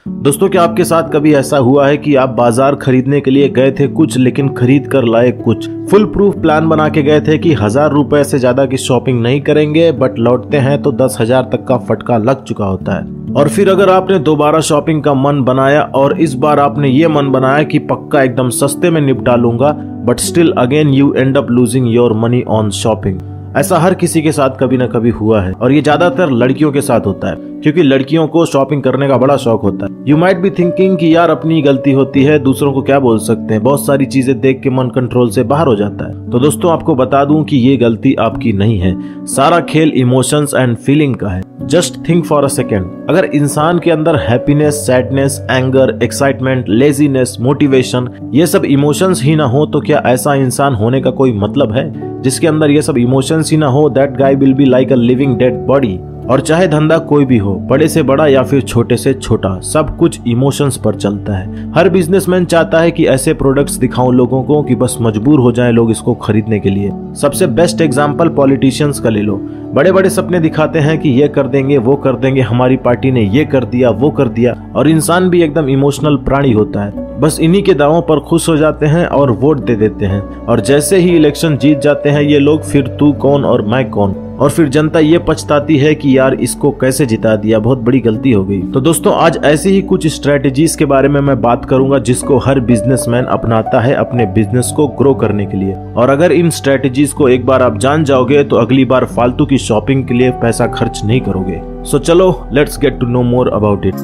दोस्तों, क्या आपके साथ कभी ऐसा हुआ है कि आप बाजार खरीदने के लिए गए थे कुछ, लेकिन खरीद कर लाए कुछ। फुल प्रूफ प्लान बना के गए थे कि 1000 रुपए से ज्यादा की शॉपिंग नहीं करेंगे, बट लौटते हैं तो 10,000 तक का फटका लग चुका होता है। और फिर अगर आपने दोबारा शॉपिंग का मन बनाया और इस बार आपने ये मन बनाया कि पक्का एकदम सस्ते में निपटा लूंगा, but still again you and up losing your money on shopping. ऐसा हर किसी के साथ कभी ना कभी हुआ है, और ये ज्यादातर लड़कियों के साथ होता है, क्योंकि लड़कियों को शॉपिंग करने का बड़ा शौक होता है। यू माइट बी थिंकिंग कि यार अपनी गलती होती है, दूसरों को क्या बोल सकते हैं, बहुत सारी चीजें देख के मन कंट्रोल से बाहर हो जाता है। तो दोस्तों, आपको बता दूं कि ये गलती आपकी नहीं है। सारा खेल इमोशंस एंड फीलिंग का है। Just think for a second, अगर इंसान के अंदर happiness, sadness, anger, excitement, laziness, motivation, ये सब इमोशंस ही ना हो तो क्या ऐसा इंसान होने का कोई मतलब है? जिसके अंदर ये सब इमोशंस ही ना हो, that guy will be like a living dead body. और चाहे धंधा कोई भी हो, बड़े से बड़ा या फिर छोटे से छोटा, सब कुछ इमोशंस पर चलता है। हर बिजनेसमैन चाहता है कि ऐसे प्रोडक्ट्स दिखाऊं लोगों को कि बस मजबूर हो जाएं लोग इसको खरीदने के लिए। सबसे बेस्ट एग्जांपल पॉलिटिशियंस का ले लो। बड़े बड़े सपने दिखाते हैं कि ये कर देंगे, वो कर देंगे, हमारी पार्टी ने ये कर दिया, वो कर दिया, और इंसान भी एकदम इमोशनल प्राणी होता है। बस इन्हीं के दावों पर खुश हो जाते हैं और वोट दे देते हैं, और जैसे ही इलेक्शन जीत जाते हैं ये लोग, फिर तू कौन और मैं कौन, और फिर जनता ये पछताती है कि यार इसको कैसे जिता दिया, बहुत बड़ी गलती हो गई। तो दोस्तों, आज ऐसी ही कुछ स्ट्रेटेजीज के बारे में मैं बात करूंगा जिसको हर बिजनेसमैन अपनाता है अपने बिजनेस को ग्रो करने के लिए। और अगर इन स्ट्रेटेजीज को एक बार आप जान जाओगे तो अगली बार फालतू की शॉपिंग के लिए पैसा खर्च नहीं करोगे। सो चलो, let's get to know more about it.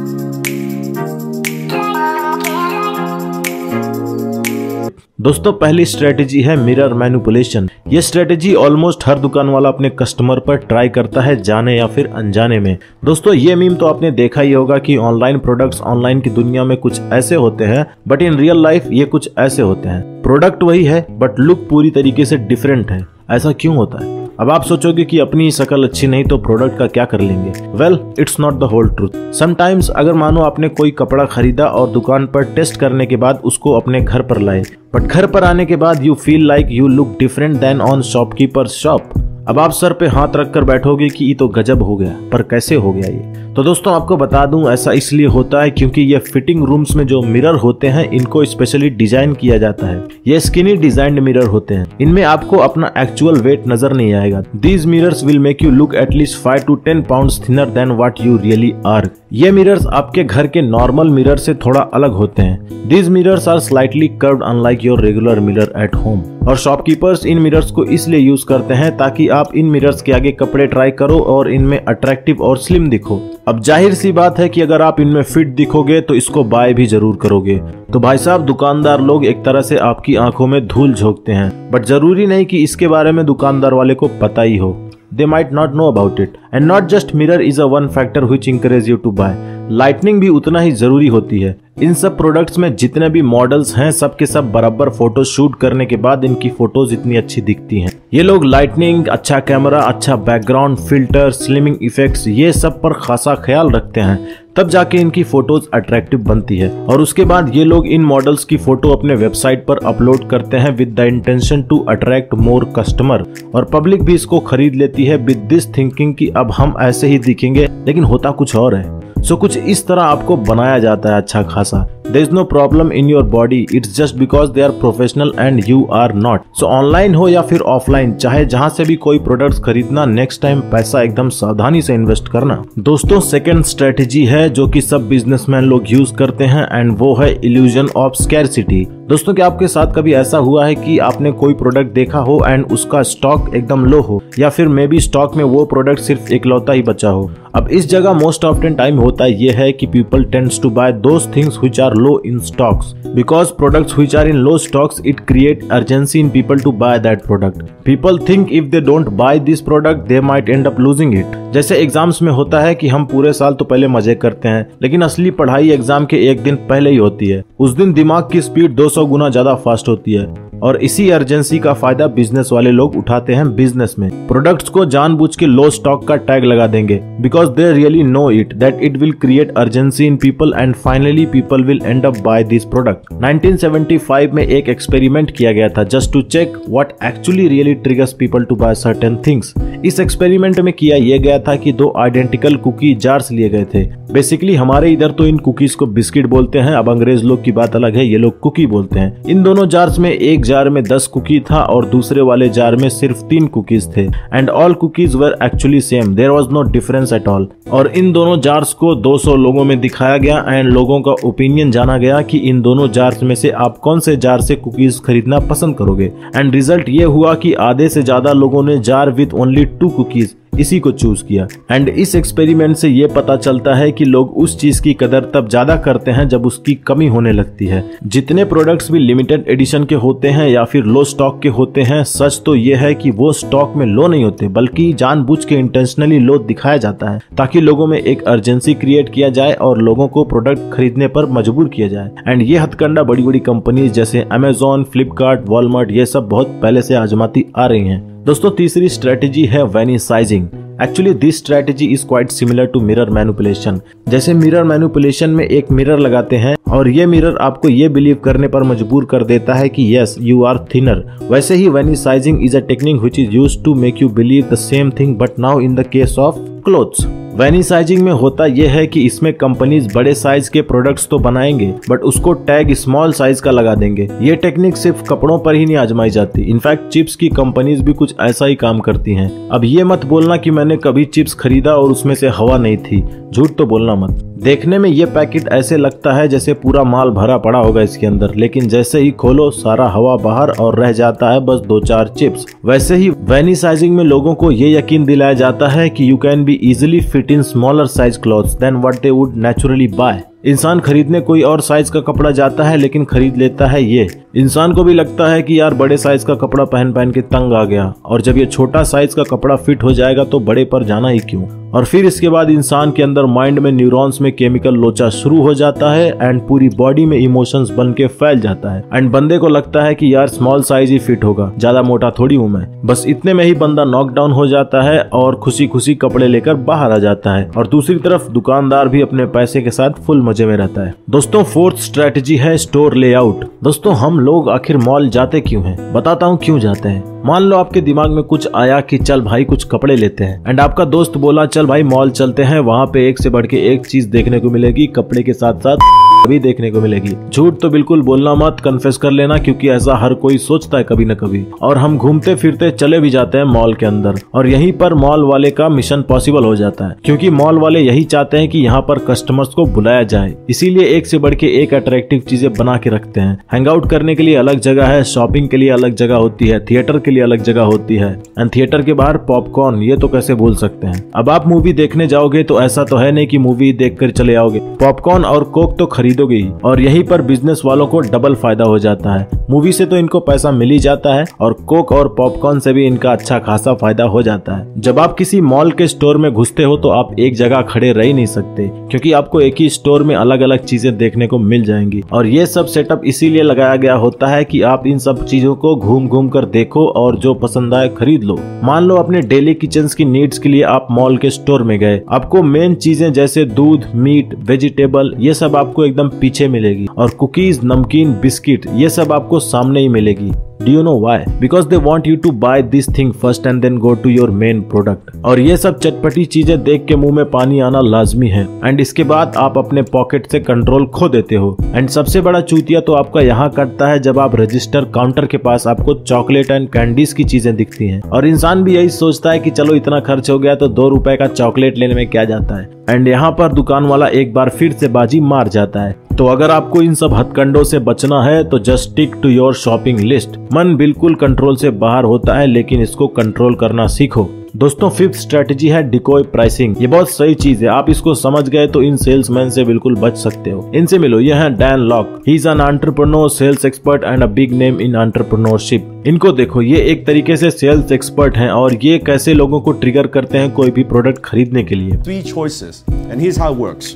दोस्तों, पहली स्ट्रेटेजी है मिरर मैनिपुलेशन। ये स्ट्रेटेजी ऑलमोस्ट हर दुकान वाला अपने कस्टमर पर ट्राई करता है, जाने या फिर अनजाने में। दोस्तों, ये मीम तो आपने देखा ही होगा कि ऑनलाइन प्रोडक्ट्स ऑनलाइन की दुनिया में कुछ ऐसे होते हैं, बट इन रियल लाइफ ये कुछ ऐसे होते हैं। प्रोडक्ट वही है बट लुक पूरी तरीके से डिफरेंट है। ऐसा क्यों होता है? अब आप सोचोगे कि अपनी शक्ल अच्छी नहीं तो प्रोडक्ट का क्या कर लेंगे। Well, it's not the whole truth. Sometimes अगर मानो आपने कोई कपड़ा खरीदा और दुकान पर टेस्ट करने के बाद उसको अपने घर पर लाए, बट घर पर आने के बाद you feel like you look different than on shopkeeper shop. अब आप सर पे हाथ रखकर बैठोगे कि ये तो गजब हो गया, पर कैसे हो गया ये? तो दोस्तों, आपको बता दूं, ऐसा इसलिए होता है क्योंकि ये फिटिंग रूम्स में जो मिरर होते हैं इनको स्पेशली डिजाइन किया जाता है। ये स्किनी डिजाइंड मिरर होते हैं। इनमें आपको अपना एक्चुअल वेट नजर नहीं आएगा। These mirrors will make you look at least 5 to 10 pounds thinner than what you really are. ये मिरर्स आपके घर के नॉर्मल मिरर से थोड़ा अलग होते हैं। These mirrors are slightly curved unlike your regular mirror at home. और शॉपकीपर्स इन मिरर्स को इसलिए यूज करते हैं ताकि आप इन मिरर्स के आगे कपड़े ट्राई करो और इनमें अट्रैक्टिव और स्लिम दिखो। अब जाहिर सी बात है कि अगर आप इनमें फिट दिखोगे तो इसको बाय भी जरूर करोगे। तो भाई साहब, दुकानदार लोग एक तरह से आपकी आंखों में धूल झोंकते हैं, बट जरूरी नहीं कि इसके बारे में दुकानदार वाले को पता ही हो। They might not know about it. And not just mirror is a one factor which encourage you to buy. Lightning भी उतना ही जरूरी होती है। इन सब प्रोडक्ट्स में जितने भी मॉडल्स हैं सबके सब बराबर फोटो शूट करने के बाद इनकी फोटोज इतनी अच्छी दिखती हैं। ये लोग लाइटनिंग, अच्छा कैमरा, अच्छा बैकग्राउंड, फिल्टर, स्लिमिंग इफेक्ट्स, ये सब पर खासा ख्याल रखते हैं, तब जाके इनकी फोटोज अट्रैक्टिव बनती है। और उसके बाद ये लोग इन मॉडल्स की फोटो अपने वेबसाइट पर अपलोड करते हैं with the intention to attract more customer, और पब्लिक भी इसको खरीद लेती है विद दिस थिंकिंग कि अब हम ऐसे ही दिखेंगे, लेकिन होता कुछ और है। सो कुछ इस तरह आपको बनाया जाता है अच्छा खासा। There is no problem in your body. It's just because they are professional and you are not. So online हो या फिर ऑफलाइन, चाहे जहां से भी कोई प्रोडक्ट्स खरीदना, नेक्स्ट टाइम पैसा एकदम सावधानी से इन्वेस्ट करना। दोस्तों, सेकंड स्ट्रेटेजी है जो कि सब बिजनेसमैन लोग यूज करते हैं, एंड वो है इल्यूजन ऑफ स्कैरसिटी। दोस्तों, क्या आपके साथ कभी ऐसा हुआ है कि आपने कोई प्रोडक्ट देखा हो एंड उसका स्टॉक एकदम लो हो, या फिर मे बी स्टॉक में वो प्रोडक्ट सिर्फ इकलौता ही बचा हो? अब इस जगह मोस्ट ऑफ्टन टाइम होता ये है कि people tends to buy those things which are low in stocks, because products which are in low stocks, it create urgency in people to buy that product. People think if they don't buy this product they might end up losing it. जैसे exams में होता है कि हम पूरे साल तो पहले मजे करते हैं, लेकिन असली पढ़ाई एग्जाम के एक दिन पहले ही होती है। उस दिन दिमाग की स्पीड 200 गुना ज्यादा फास्ट होती है। और इसी अर्जेंसी का फायदा बिजनेस वाले लोग उठाते हैं बिजनेस में। प्रोडक्ट्स को जानबूझ के लो स्टॉक का टैग लगा देंगे because they really know it that it will create urgency in people and finally people will end up buy this product. 1975 में एक एक्सपेरिमेंट किया गया था just to check what actually really triggers people to buy certain things. इस experiment में किया यह गया था कि दो आइडेंटिकल कुकी जार्स लिए गए थे। बेसिकली हमारे इधर तो इन कुकीज को बिस्किट बोलते हैं, अब अंग्रेज लोग की बात अलग है, ये लोग कुकी बोलते हैं। इन दोनों जार्स में एक जार में 10 कुकी था और दूसरे वाले जार में सिर्फ 3 कुकीज थे and all cookies were actually same, there was no difference at all. और इन दोनों जार्स को 200 लोगों में दिखाया गया एंड लोगों का ओपिनियन जाना गया कि इन दोनों जार्स में से आप कौन से जार से कुकीज खरीदना पसंद करोगे। एंड रिजल्ट ये हुआ कि आधे से ज्यादा लोगों ने जार विथ ओनली 2 कुकीज इसी को चूज किया। एंड इस एक्सपेरिमेंट से ये पता चलता है कि लोग उस चीज की कदर तब ज्यादा करते हैं जब उसकी कमी होने लगती है। जितने प्रोडक्ट्स भी लिमिटेड एडिशन के होते हैं या फिर लो स्टॉक के होते हैं, सच तो ये है कि वो स्टॉक में लो नहीं होते बल्कि जानबूझ के इंटेंशनली लो दिखाया जाता है ताकि लोगों में एक अर्जेंसी क्रिएट किया जाए और लोगों को प्रोडक्ट खरीदने पर मजबूर किया जाए। एंड ये हथकंडा बड़ी बड़ी कंपनीज जैसे अमेजोन, फ्लिपकार्ट, वॉलमार्ट ये सब बहुत पहले से आजमाती आ रही हैं। दोस्तों तीसरी स्ट्रेटेजी है vanity sizing. Actually this strategy is quite similar to mirror manipulation. जैसे मिरर मैनिपुलेशन में एक मिरर लगाते हैं और ये मिरर आपको ये बिलीव करने पर मजबूर कर देता है कि यस यू आर थिनर, वैसे ही vanity sizing is a technique which is used to make you believe the same thing but now in the case of clothes. Vanity sizing में होता यह है कि इसमें कंपनीज बड़े साइज के प्रोडक्ट्स तो बनाएंगे बट उसको टैग स्मॉल साइज का लगा देंगे। ये टेक्निक सिर्फ कपड़ों पर ही नहीं आजमाई जाती, इनफैक्ट चिप्स की कंपनीज भी कुछ ऐसा ही काम करती हैं। अब ये मत बोलना कि मैंने कभी चिप्स खरीदा और उसमें से हवा नहीं थी, झूठ तो बोलना मत। देखने में ये पैकेट ऐसे लगता है जैसे पूरा माल भरा पड़ा होगा इसके अंदर, लेकिन जैसे ही खोलो सारा हवा बाहर और रह जाता है बस 2-4 चिप्स। वैसे ही वेनिसाइजिंग में लोगों को ये यकीन दिलाया जाता है कि you can be easily fit in smaller size clothes than what they would naturally buy. इंसान खरीदने कोई और साइज का कपड़ा जाता है लेकिन खरीद लेता है ये। इंसान को भी लगता है कि यार बड़े साइज का कपड़ा पहन पहन के तंग आ गया, और जब ये छोटा साइज का कपड़ा फिट हो जाएगा तो बड़े पर जाना ही क्यों। और फिर इसके बाद इंसान के अंदर माइंड में न्यूरॉन्स में केमिकल लोचा शुरू हो जाता है एंड पूरी बॉडी में इमोशंस बन के फैल जाता है एंड बंदे को लगता है कि यार स्मॉल साइज ही फिट होगा, ज्यादा मोटा थोड़ी हूं मैं। बस इतने में ही बंदा नॉकडाउन हो जाता है और खुशी खुशी कपड़े लेकर बाहर आ जाता है और दूसरी तरफ दुकानदार भी अपने पैसे के साथ फुल मजे में रहता है। दोस्तों फोर्थ स्ट्रेटजी है स्टोर लेआउट। दोस्तों हम लोग आखिर मॉल जाते क्यों हैं? बताता हूँ क्यों जाते हैं। मान लो आपके दिमाग में कुछ आया कि चल भाई कुछ कपड़े लेते हैं एंड आपका दोस्त बोला चल भाई मॉल चलते हैं, वहाँ पे एक से बढ़ के एक चीज देखने को मिलेगी, कपड़े के साथ साथ भी देखने को मिलेगी। झूठ तो बिल्कुल बोलना मत, कन्फेस कर लेना, क्योंकि ऐसा हर कोई सोचता है कभी न कभी। और हम घूमते फिरते चले भी जाते हैं मॉल के अंदर और यहीं पर मॉल वाले का मिशन पॉसिबल हो जाता है, क्योंकि मॉल वाले यही चाहते हैं कि यहाँ पर कस्टमर्स को बुलाया जाए, इसीलिए एक से बढ़ के एक अट्रैक्टिव चीजें बना के रखते हैं। हैंग आउट करने के लिए अलग जगह है, शॉपिंग के लिए अलग जगह होती है, थिएटर के लिए अलग जगह होती है एंड थिएटर के बाहर पॉपकॉर्न, ये तो कैसे भूल सकते हैं। अब आप मूवी देखने जाओगे तो ऐसा तो है नहीं कि मूवी देख कर चले आओगे, पॉपकॉर्न और कोक तो खरीदोगे ही। और यहीं पर बिजनेस वालों को डबल फायदा हो जाता है। मूवी से तो इनको पैसा मिल ही जाता है और कोक और पॉपकॉर्न से भी इनका अच्छा खासा फायदा हो जाता है। जब आप किसी मॉल के स्टोर में घुसते हो तो आप एक जगह खड़े रह ही नहीं सकते, क्योंकि आपको एक ही स्टोर में अलग अलग चीजें देखने को मिल जाएंगी। और ये सब सेटअप इसीलिए लगाया गया होता है कि आप इन सब चीजों को घूम घूम कर देखो और जो पसंद आए खरीद लो। मान लो अपने डेली किचन की नीड्स के लिए आप मॉल के स्टोर में गए, आपको मेन चीजें जैसे दूध, मीट, वेजिटेबल ये सब आपको एकदम पीछे मिलेगी और कुकीज, नमकीन, बिस्किट ये सब आपको सामने ही मिलेगी। Do you know why? Because they want you to buy this thing first and then go to your main product. और ये सब चटपटी चीजें देख के मुंह में पानी आना लाजमी है एंड इसके बाद आप अपने पॉकेट से कंट्रोल खो देते हो। एंड सबसे बड़ा चूतिया तो आपका यहाँ कटता है जब आप रजिस्टर काउंटर के पास आपको चॉकलेट एंड कैंडीज की चीजें दिखती हैं और इंसान भी यही सोचता है कि चलो इतना खर्च हो गया तो 2 रुपए का चॉकलेट लेने में क्या जाता है। एंड यहाँ पर दुकान वाला एक बार फिर से बाजी मार जाता है। तो अगर आपको इन सब हथकंडों से बचना है तो just stick to your shopping list. मन बिल्कुल कंट्रोल से बाहर होता है, लेकिन इसको कंट्रोल करना सीखो। दोस्तों फिफ्थ स्ट्रेटजी है डिकोय प्राइसिंग। ये बहुत सही चीज है, आप इसको समझ गए तो इन सेल्समैन से बिल्कुल बच सकते हो। इनसे मिलो, ये है Dan Lok. He is an entrepreneur, sales expert and a big name in entrepreneurship. इनको देखो, ये एक तरीके से सेल्स एक्सपर्ट हैं और ये कैसे लोगों को ट्रिगर करते हैं कोई भी प्रोडक्ट खरीदने के लिए। 3 choices and here's how it works.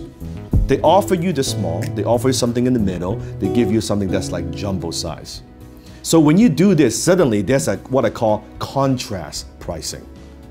They offer you the small, they offer you something in the middle, they give you something that's like jumbo size. So when you do this, suddenly there's what I call contrast pricing.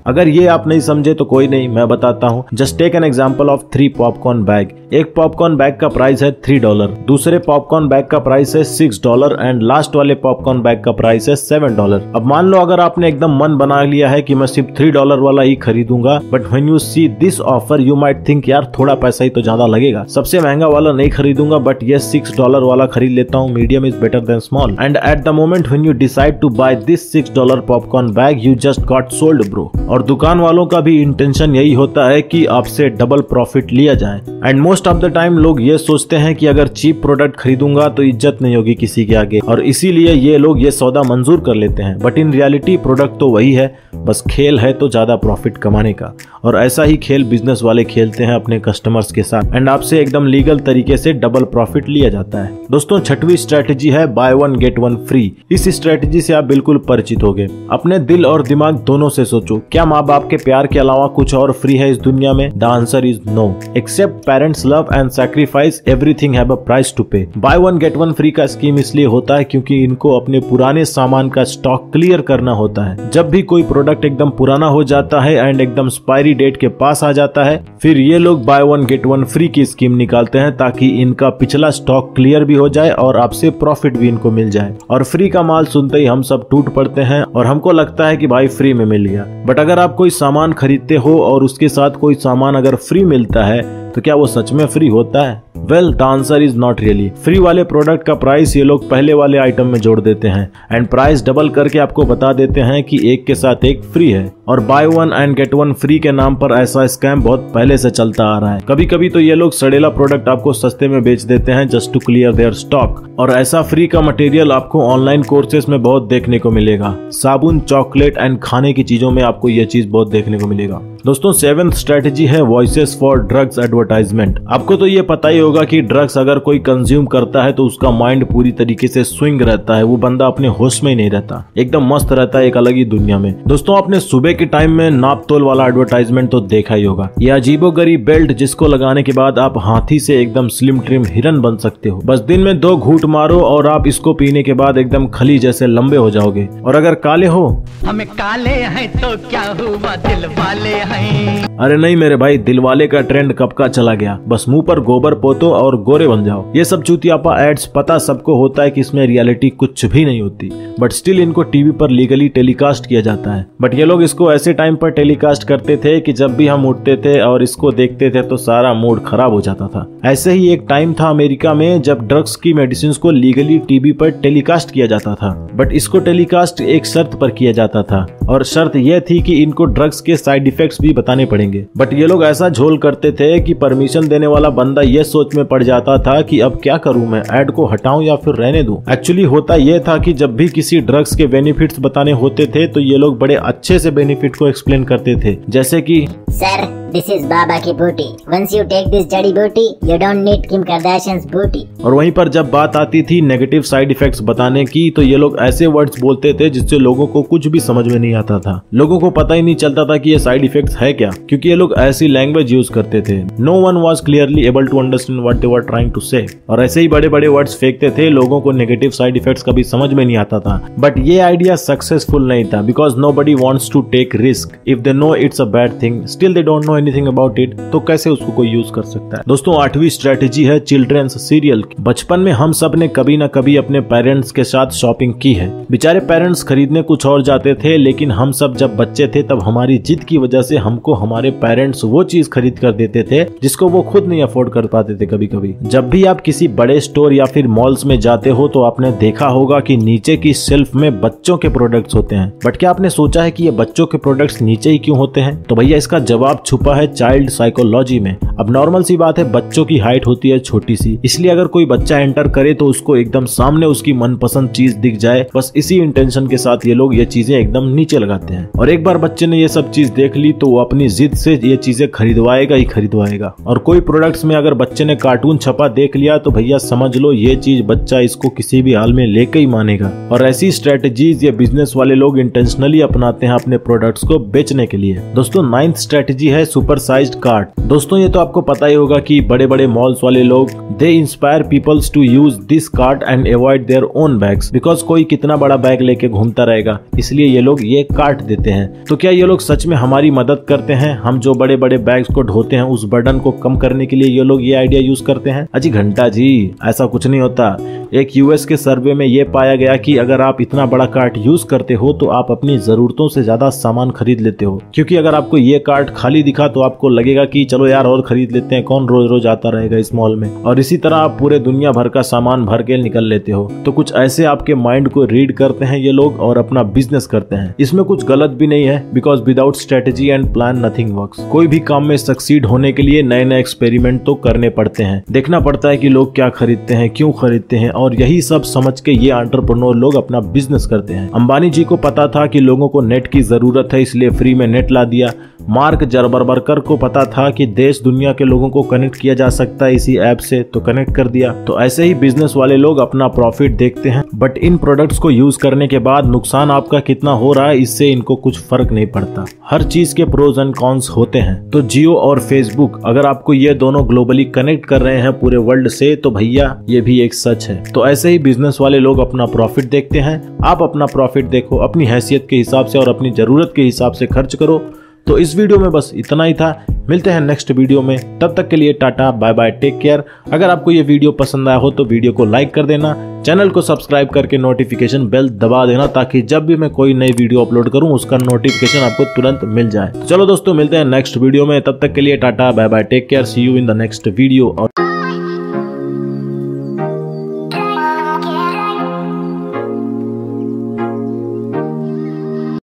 अगर ये आप नहीं समझे तो कोई नहीं, मैं बताता हूँ। Just take an example of 3 popcorn bag. एक पॉपकॉर्न बैग का प्राइस है $3, दूसरे पॉपकॉर्न बैग का प्राइस है $6 एंड लास्ट वाले पॉपकॉर्न बैग का प्राइस है $7। अब मान लो अगर आपने एकदम मन बना लिया है कि मैं सिर्फ $3 वाला ही खरीदूंगा, but when you see this offer you might think यार थोड़ा पैसा ही तो ज्यादा लगेगा, सबसे महंगा वाला नहीं खरीदूंगा बट ये $6 वाला खरीद लेता हूँ, medium is better than small. And at the moment when you decide to buy this $6 popcorn bag you just got sold bro. और दुकान वालों का भी इंटेंशन यही होता है कि आपसे डबल प्रॉफिट लिया जाए। And most of the time लोग ये सोचते हैं कि अगर चीप प्रोडक्ट खरीदूंगा तो इज्जत नहीं होगी किसी के आगे, और इसीलिए ये लोग ये सौदा मंजूर कर लेते हैं। बट इन रियलिटी प्रोडक्ट तो वही है, बस खेल है तो ज्यादा प्रॉफिट कमाने का। और ऐसा ही खेल बिजनेस वाले खेलते हैं अपने कस्टमर्स के साथ, एंड आपसे एकदम लीगल तरीके से डबल प्रॉफिट लिया जाता है। दोस्तों, छठवीं स्ट्रेटेजी है bye one get one free. इस स्ट्रेटेजी से आप बिल्कुल परिचित होंगे। अपने दिल और दिमाग दोनों से सोचो, क्या माँ बाप के प्यार के अलावा कुछ और फ्री है इस दुनिया में? The answer is no. Except parents love and sacrifice, everything have a price to pay. Buy one get one free का स्कीम इसलिए होता है क्योंकि इनको अपने पुराने सामान का स्टॉक क्लियर करना होता है। जब भी कोई प्रोडक्ट एकदम पुराना हो जाता है एंड एकदम एक्सपायरी डेट के पास आ जाता है, फिर ये लोग bye one get one free की स्कीम निकालते हैं ताकि इनका पिछला स्टॉक क्लियर भी हो जाए और आपसे प्रॉफिट भी इनको मिल जाए। और फ्री का माल सुनते ही हम सब टूट पड़ते हैं और हमको लगता है कि भाई फ्री में मिल गया। बट अगर आप कोई सामान खरीदते हो और उसके साथ कोई सामान अगर फ्री मिलता है तो क्या वो सच में फ्री होता है? Well, the answer is not really. Free वाले प्रोडक्ट का प्राइस ये लोग पहले वाले आइटम में जोड़ देते हैं एंड प्राइस डबल करके आपको बता देते हैं कि एक के साथ एक फ्री है। और by one and gate one free के नाम पर ऐसा स्कैम बहुत पहले से चलता आ रहा है। कभी कभी तो ये लोग सड़ेला प्रोडक्ट आपको सस्ते में बेच देते हैं just to clear their stock. और ऐसा फ्री का मटेरियल आपको ऑनलाइन कोर्सेज में बहुत देखने को मिलेगा। साबुन, चॉकलेट एंड खाने की चीजों में आपको ये चीज बहुत देखने को मिलेगा। दोस्तों, 7th स्ट्रेटेजी है वॉइसेस फॉर ड्रग्स एडवर्टाइजमेंट। आपको तो ये पता ही होगा कि ड्रग्स अगर कोई कंज्यूम करता है तो उसका माइंड पूरी तरीके से स्विंग रहता है, वो बंदा अपने होश में ही नहीं रहता, एकदम मस्त रहता है एक अलग ही दुनिया में। दोस्तों, आपने सुबह के टाइम में नाप तोल वाला एडवर्टाइजमेंट तो देखा ही होगा। ये अजीबोगरीब बेल्ट जिसको लगाने के बाद आप हाथी से एकदम स्लिम ट्रिम हिरन बन सकते हो। बस दिन में 2 घूंट मारो और आप इसको पीने के बाद एकदम खली जैसे लंबे हो जाओगे। और अगर काले हो, हमें काले हैं तो क्या हुआ, दिल वाले हैं। अरे नहीं मेरे भाई, दिलवाले का ट्रेंड कब का चला गया। बस मुंह पर गोबर पोतो और गोरे बन जाओ। ये सब चूतियापा एड्स पता सबको होता है कि इसमें रियलिटी कुछ भी नहीं होती, बट स्टिल इनको टीवी पर लीगली टेलीकास्ट किया जाता है। बट ये लोग इसको ऐसे टाइम पर टेलीकास्ट करते थे कि जब भी हम उठते थे और इसको देखते थे तो सारा मूड खराब हो जाता था। ऐसे ही एक टाइम था अमेरिका में जब ड्रग्स की मेडिसिन को लीगली टीवी पर टेलीकास्ट किया जाता था, बट इसको टेलीकास्ट एक शर्त पर किया जाता था, और शर्त यह थी कि इनको ड्रग्स के साइड इफेक्ट्स भी बताने पड़ेंगे। बट ये लोग ऐसा झोल करते थे कि परमिशन देने वाला बंदा ये सोच में पड़ जाता था कि अब क्या करूं मैं, ऐड को हटाऊं या फिर रहने दूं। एक्चुअली होता यह था कि जब भी किसी ड्रग्स के बेनिफिट्स बताने होते थे तो ये लोग बड़े अच्छे से बेनिफिट को एक्सप्लेन करते थे, जैसे कि सर दिस इज बाबा की बूटी, वंस यू टेक दिस जड़ी बूटी यू डोंट नीड किम कार्दाशियंस बूटी। और वहीं पर जब बात आती थी नेगेटिव साइड इफेक्ट्स बताने की तो ये लोग ऐसे वर्ड्स बोलते थे जिससे लोगों को कुछ भी समझ में नहीं आता था। लोगों को पता ही नहीं चलता था कि ये साइड इफेक्ट्स है क्या, क्योंकि ये लोग ऐसी लैंग्वेज यूज करते थे। No one was clearly able to understand what they were trying to say. और ऐसे ही बड़े बड़े वर्ड्स फेंकते थे, लोगों को नेगेटिव साइड इफेक्ट्स कभी समझ में नहीं आता था। बट ये आइडिया सक्सेसफुल नहीं था because nobody wants to take risk. If they know it's a bad thing still they don't know anything about it, तो कैसे उसको कोई यूज कर सकता है। दोस्तों, 8वीं स्ट्रेटेजी है चिल्ड्रंस सीरियल। बचपन में हम सब ने कभी न कभी अपने पेरेंट्स के साथ शॉपिंग की है। बेचारे पेरेंट्स खरीदने कुछ और जाते थे, लेकिन हम सब जब बच्चे थे तब हमारी जिद की वजह से हमको हमारे पेरेंट्स वो चीज खरीद कर देते थे जिसको वो खुद नहीं अफोर्ड कर पाते थे। कभी कभी जब भी आप किसी बड़े स्टोर या फिर मॉल्स में जाते हो तो आपने देखा होगा कि नीचे की शेल्फ में बच्चों के प्रोडक्ट्स होते हैं। बट क्या आपने सोचा है कि ये बच्चों के प्रोडक्ट्स नीचे ही क्यों होते हैं? तो भैया इसका जवाब छुपा है चाइल्ड साइकोलॉजी में। अब नॉर्मल सी बात है, बच्चों की हाइट होती है छोटी सी, इसलिए अगर कोई बच्चा एंटर करे तो उसको एकदम सामने उसकी मनपसंद चीज दिख जाए, बस इसी इंटेंशन के साथ ये लोग ये चीजें एकदम नीचे लगाते हैं। और एक बार बच्चे ने ये सब चीज देख ली तो वो अपनी जिद से ये चीजें खरीदवाएगा ही खरीदवाएगा। और कोई प्रोडक्ट्स में अगर बच्चे ने कार्टून छपा देख लिया तो भैया समझ लो ये चीज बच्चा इसको किसी भी हाल में लेके ही मानेगा। और ऐसी स्ट्रेटेजीज ये बिजनेस वाले लोग इंटेंशनली अपनाते हैं अपने प्रोडक्ट्स को बेचने के लिए। दोस्तों, 9th स्ट्रेटेजी है सुपर साइज्ड कार्ट। दोस्तों ये तो आपको पता ही होगा कि बड़े बड़े मॉल्स वाले लोग they inspire peoples to use this cart and avoid their own bags, because कोई कितना बड़ा बैग लेके घूमता रहेगा, इसलिए ये लोग ये कार्ट देते हैं। तो क्या ये लोग सच में हमारी मदद करते हैं? हम जो बड़े बड़े बैग्स को ढोते हैं उस बर्डन को कम करने के लिए ये लोग ये आइडिया यूज करते हैं? अजी घंटा जी, ऐसा कुछ नहीं होता। एक यूएस के सर्वे में ये पाया गया कि अगर आप इतना बड़ा कार्ट यूज करते हो तो आप अपनी जरूरतों से ज्यादा सामान खरीद लेते हो, क्योंकि अगर आपको ये कार्ट खाली दिखा तो आपको लगेगा कि चलो यार और खरीद लेते हैं, कौन रोज रोज आता रहेगा इस मॉल में। और इसी तरह आप पूरे दुनिया भर का सामान भर के निकल लेते हो। तो कुछ ऐसे आपके माइंड को रीड करते हैं ये लोग और अपना बिजनेस करते हैं। इसमें कुछ गलत भी नहीं है, because without strategy and plan nothing works. कोई भी काम में सक्सीड होने के लिए नए नए एक्सपेरिमेंट तो करने पड़ते हैं, देखना पड़ता है कि लोग क्या खरीदते हैं, क्यों खरीदते हैं, और यही सब समझ के ये एंटरप्रेन्योर लोग अपना बिजनेस करते हैं। अंबानी जी को पता था कि लोगों को नेट की जरूरत है, इसलिए फ्री में नेट ला दिया। मार्क जरबर्गर को पता था कि देश दुनिया के लोगों को कनेक्ट किया जा सकता है इसी ऐप से, तो कनेक्ट कर दिया। तो ऐसे ही बिजनेस वाले लोग अपना प्रॉफिट देखते हैं, बट इन प्रोडक्ट्स को यूज करने के बाद नुकसान आपका कितना हो रहा है इससे इनको कुछ फर्क नहीं पड़ता। हर चीज के प्रोज एंड कॉन्स होते हैं। तो जियो और फेसबुक अगर आपको ये दोनों ग्लोबली कनेक्ट कर रहे हैं पूरे वर्ल्ड से, तो भैया ये भी एक सच है। तो ऐसे ही बिजनेस वाले लोग अपना प्रॉफिट देखते हैं। आप अपना प्रॉफिट देखो, अपनी हैसियत के हिसाब से और अपनी जरूरत के हिसाब से खर्च करो। तो इस वीडियो में बस इतना ही था। मिलते हैं नेक्स्ट वीडियो में, तब तक के लिए tata bye bye, take care. अगर आपको ये वीडियो पसंद आया हो तो वीडियो को लाइक कर देना, चैनल को सब्सक्राइब करके नोटिफिकेशन बेल दबा देना, ताकि जब भी मैं कोई नई वीडियो अपलोड करूं उसका नोटिफिकेशन आपको तुरंत मिल जाए। तो चलो दोस्तों, मिलते हैं नेक्स्ट वीडियो में, तब तक के लिए tata bye bye, take care, see you in the next video. और